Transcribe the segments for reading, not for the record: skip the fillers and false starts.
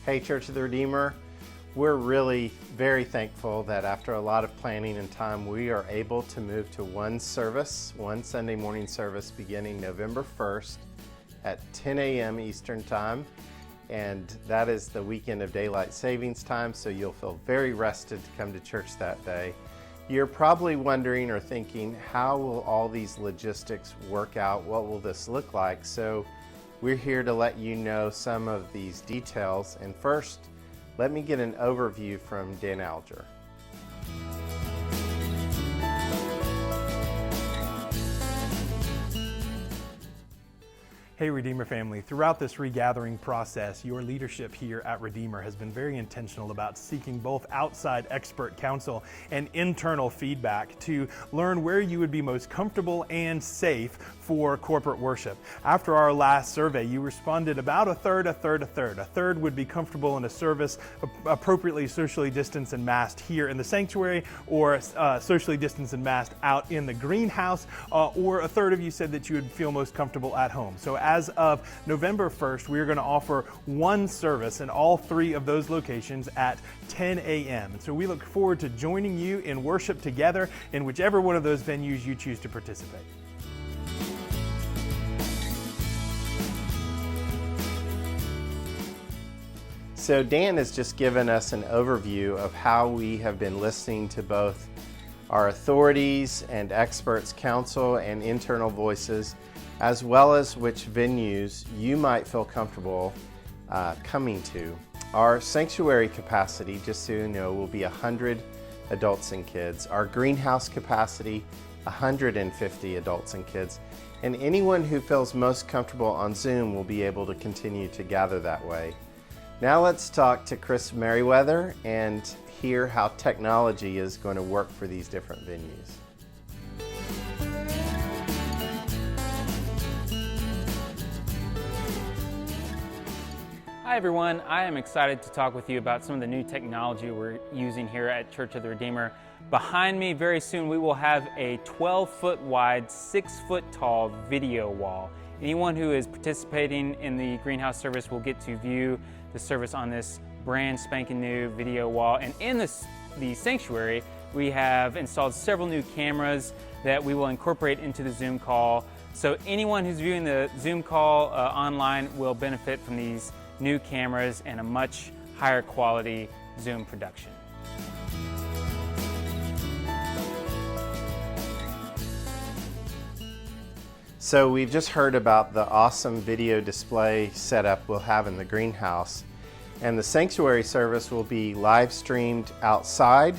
Hey, Church of the Redeemer, we're really very thankful that after a lot of planning and time, we are able to move to one service, one Sunday morning service beginning November 1st at 10 a.m. Eastern Time. And that is the weekend of daylight savings time, so you'll feel very rested to come to church that day. You're probably wondering or thinking, how will all these logistics work out? What will this look like? So we're here to let you know some of these details. And first, let me get an overview from Dan Alger. Hey Redeemer family, throughout this regathering process, your leadership here at Redeemer has been very intentional about seeking both outside expert counsel and internal feedback to learn where you would be most comfortable and safe for corporate worship. After our last survey, you responded about a third. A third would be comfortable in a service appropriately socially distanced and masked here in the sanctuary, or socially distanced and masked out in the greenhouse, or a third of you said that you would feel most comfortable at home. So as of November 1st, we are going to offer one service in all three of those locations at 10 a.m. And so we look forward to joining you in worship together in whichever one of those venues you choose to participate. So Dan has just given us an overview of how we have been listening to both our authorities and experts' counsel and internal voices, as well as which venues you might feel comfortable coming to. Our sanctuary capacity, just so you know, will be 100 adults and kids. Our greenhouse capacity, 150 adults and kids. And anyone who feels most comfortable on Zoom will be able to continue to gather that way. Now let's talk to Chris Merriweather and hear how technology is going to work for these different venues. Hi everyone, I am excited to talk with you about some of the new technology we're using here at Church of the Redeemer. Behind me, very soon, we will have a 12-foot wide, 6-foot tall video wall. Anyone who is participating in the greenhouse service will get to view the service on this brand spanking new video wall. And in the sanctuary, we have installed several new cameras that we will incorporate into the Zoom call. So anyone who's viewing the Zoom call online will benefit from these new cameras and a much higher quality Zoom production. So we've just heard about the awesome video display setup we'll have in the greenhouse, and the sanctuary service will be live streamed outside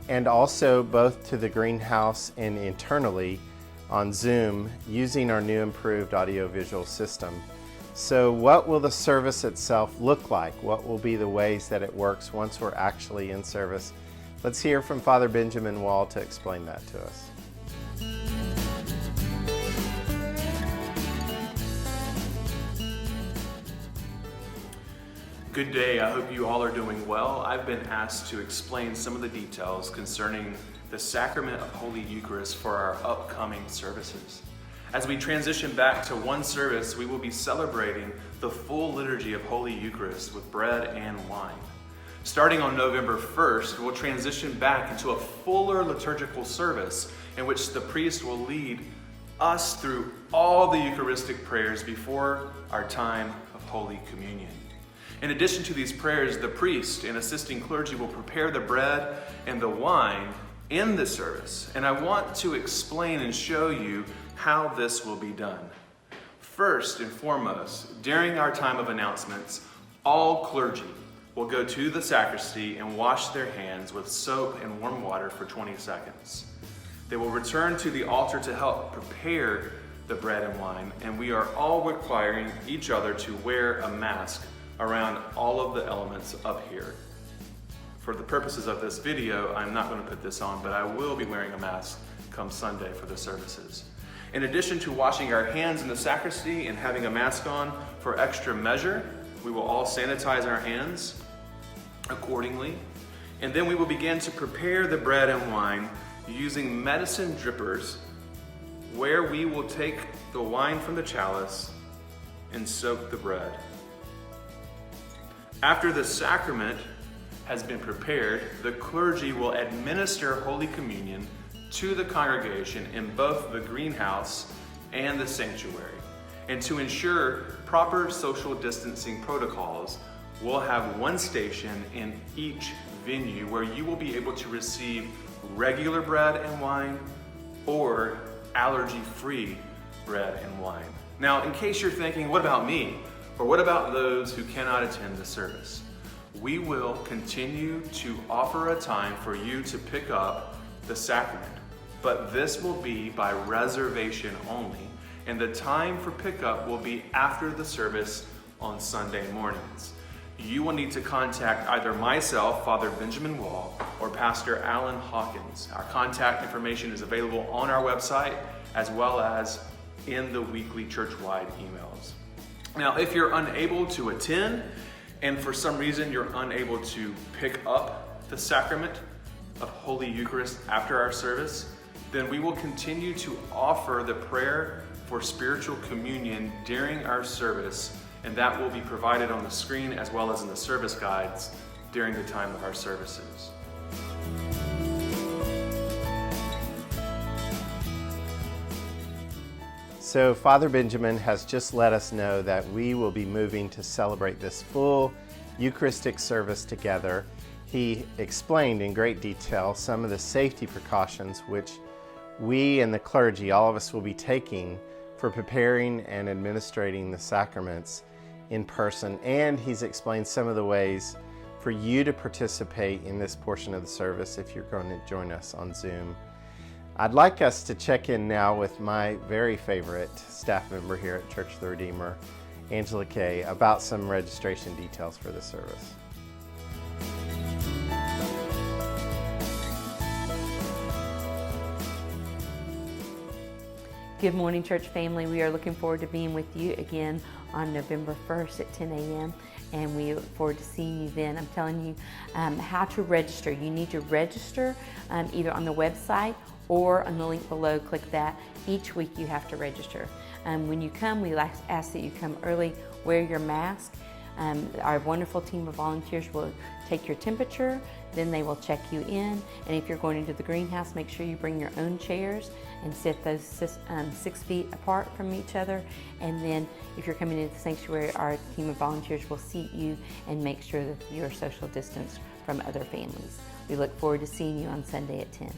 and also both to the greenhouse and internally on Zoom using our new improved audiovisual system. So what will the service itself look like? What will be the ways that it works once we're actually in service? Let's hear from Father Benjamin Wall to explain that to us. Good day, I hope you all are doing well. I've been asked to explain some of the details concerning the sacrament of Holy Eucharist for our upcoming services. As we transition back to one service, we will be celebrating the full liturgy of Holy Eucharist with bread and wine. Starting on November 1st, we'll transition back into a fuller liturgical service in which the priest will lead us through all the Eucharistic prayers before our time of Holy Communion. In addition to these prayers, the priest and assisting clergy will prepare the bread and the wine in the service. And I want to explain and show you how this will be done. First and foremost, during our time of announcements, all clergy will go to the sacristy and wash their hands with soap and warm water for 20 seconds. They will return to the altar to help prepare the bread and wine, and we are all requiring each other to wear a mask around all of the elements up here. For the purposes of this video, I'm not going to put this on, but I will be wearing a mask come Sunday for the services. In addition to washing our hands in the sacristy and having a mask on for extra measure, we will all sanitize our hands accordingly. And then we will begin to prepare the bread and wine using medicine drippers, where we will take the wine from the chalice and soak the bread. After the sacrament has been prepared, the clergy will administer Holy Communion to the congregation in both the greenhouse and the sanctuary. And to ensure proper social distancing protocols, we'll have one station in each venue where you will be able to receive regular bread and wine or allergy-free bread and wine. Now, in case you're thinking, what about me? Or what about those who cannot attend the service? We will continue to offer a time for you to pick up the sacrament, but this will be by reservation only, and the time for pickup will be after the service on Sunday mornings. You will need to contact either myself, Father Benjamin Wall, or Pastor Alan Hawkins. Our contact information is available on our website as well as in the weekly church-wide emails. Now, if you're unable to attend and for some reason you're unable to pick up the sacrament of Holy Eucharist after our service, then we will continue to offer the prayer for spiritual communion during our service, and that will be provided on the screen as well as in the service guides during the time of our services. So Father Benjamin has just let us know that we will be moving to celebrate this full Eucharistic service together. He explained in great detail some of the safety precautions which we and the clergy, all of us, will be taking for preparing and administrating the sacraments in person. And he's explained some of the ways for you to participate in this portion of the service if you're going to join us on Zoom. I'd like us to check in now with my very favorite staff member here at Church of the Redeemer, Angela Kay, about some registration details for the service. Good morning, church family. We are looking forward to being with you again on November 1st at 10 a.m. and we look forward to seeing you then. I'm telling you how to register. You need to register either on the website or on the link below. Click that. Each week you have to register. When you come, we ask that you come early, wear your mask. Our wonderful team of volunteers will take your temperature, then they will check you in. And if you're going into the greenhouse, make sure you bring your own chairs and sit those 6 feet apart from each other. And then if you're coming into the sanctuary, our team of volunteers will seat you and make sure that you're social distanced from other families. We look forward to seeing you on Sunday at 10.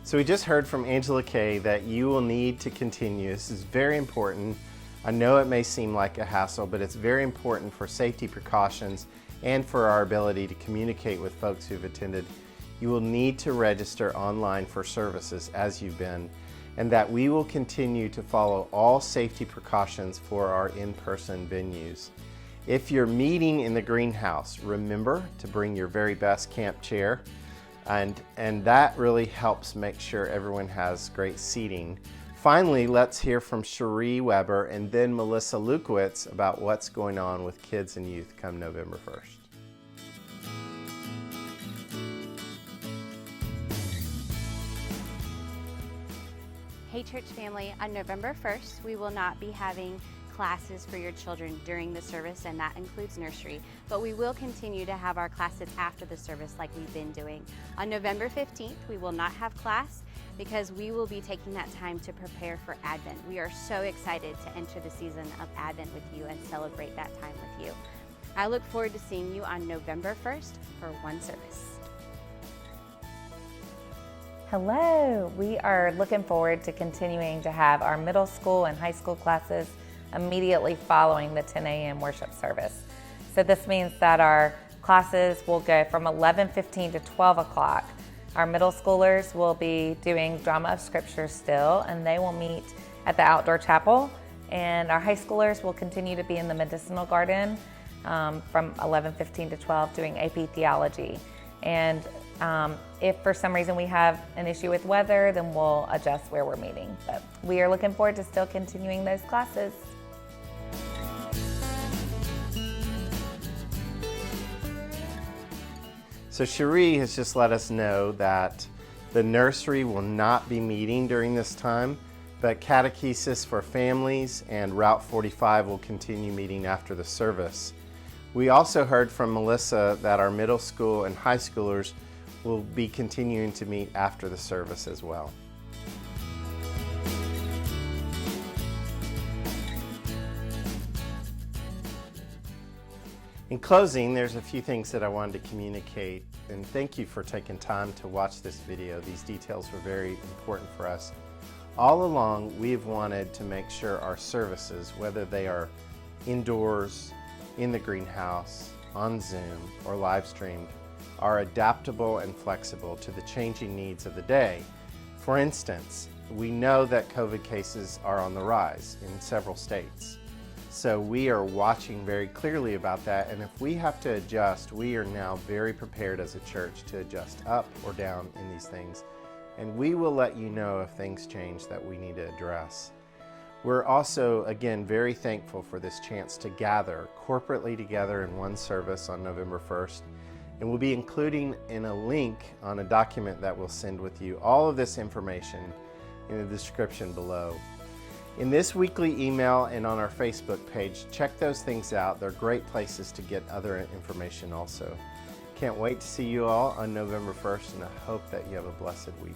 So we just heard from Angela Kay that you will need to continue. This is very important. I know it may seem like a hassle, but it's very important for safety precautions and for our ability to communicate with folks who've attended. You will need to register online for services as you've been, and that we will continue to follow all safety precautions for our in-person venues. If you're meeting in the greenhouse, remember to bring your very best camp chair. And that really helps make sure everyone has great seating. Finally, let's hear from Cherie Weber and then Melissa Lukowitz about what's going on with kids and youth come November 1st. Hey church family, on November 1st, we will not be having classes for your children during the service, and that includes nursery, but we will continue to have our classes after the service like we've been doing. On November 15th, we will not have class because we will be taking that time to prepare for Advent. We are so excited to enter the season of Advent with you and celebrate that time with you. I look forward to seeing you on November 1st for one service. Hello, we are looking forward to continuing to have our middle school and high school classes immediately following the 10 a.m. worship service. So this means that our classes will go from 11:15 to 12 o'clock. Our middle schoolers will be doing drama of scripture still, and they will meet at the outdoor chapel. And our high schoolers will continue to be in the medicinal garden from 11:15 to 12 doing AP theology. And if for some reason we have an issue with weather, then we'll adjust where we're meeting. But we are looking forward to still continuing those classes. So Cherie has just let us know that the nursery will not be meeting during this time. but catechesis for families and Route 45 will continue meeting after the service. We also heard from Melissa that our middle school and high schoolers will be continuing to meet after the service as well. In closing, there's a few things that I wanted to communicate, and thank you for taking time to watch this video. These details were very important for us. All along, we've wanted to make sure our services, whether they are indoors, in the greenhouse, on Zoom, or live streamed, are adaptable and flexible to the changing needs of the day. For instance, we know that COVID cases are on the rise in several states. So we are watching very clearly about that, and if we have to adjust, we are now very prepared as a church to adjust up or down in these things. And we will let you know if things change that we need to address. We're also, again, very thankful for this chance to gather corporately together in one service on November 1st. And we'll be including in a link on a document that we'll send with you all of this information in the description below. In this weekly email and on our Facebook page, check those things out. They're great places to get other information also. Can't wait to see you all on November 1st, and I hope that you have a blessed week.